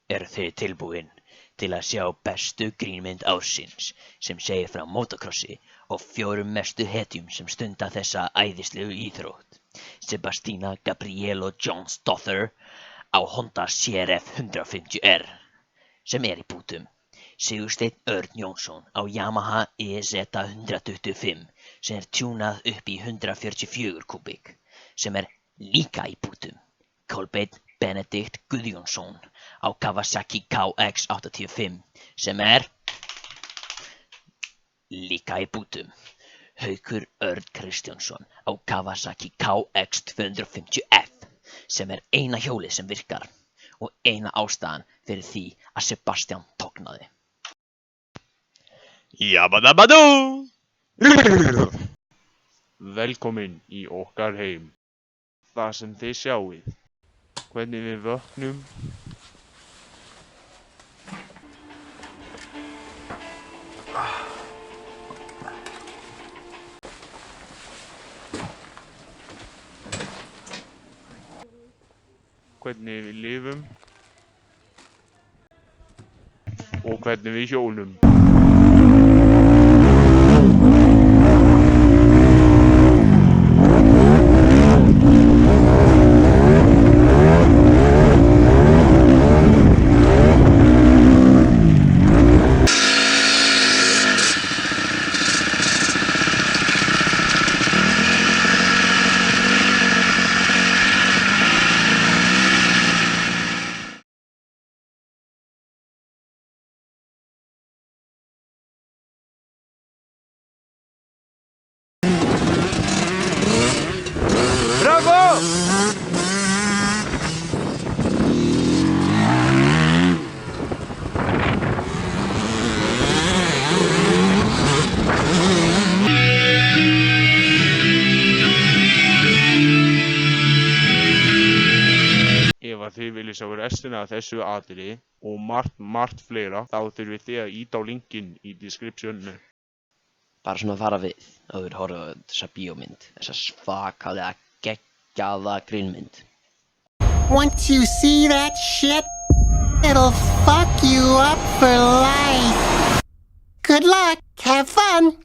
Eru þið tilbúin til að sjá bestu grínmynd ársins sem segir frá motocrossi og 4 mestu hetjum sem stunda þessa æðislegu íþrótt? Sebastiana Gabriel og John Stother á Honda CRF 150R sem í bútum. Sigursteinn Örn Jónsson á Yamaha EZ 125 sem tjúnað upp í 144 kúbík sem líka í bútum. Kolbeinn Benedikt Guðjónsson á Kawasaki KX85 sem líka í bútum. Haukur Örn Kristjánsson á Kawasaki KX250F sem eina hjólið sem virkar og eina ástæðan fyrir því að Sebastian tognaði. Jabadabadú! Velkomin í okkar heim. Það sem þið sjáið, hvernig við vöknum, hvernig við lifum og hvernig við hjólum. Bravo! Ef að þið viljið sjá restina af þessu atriði og margt fleira, þá þurfið þið að íta á linkinn í descriptioninu. Bara svona að fara við að þú horfa á þessa bíómynd, þessa svakalega geggjaða grínmynd. Once you see that shit, it'll fuck you up for life. Good luck, have fun.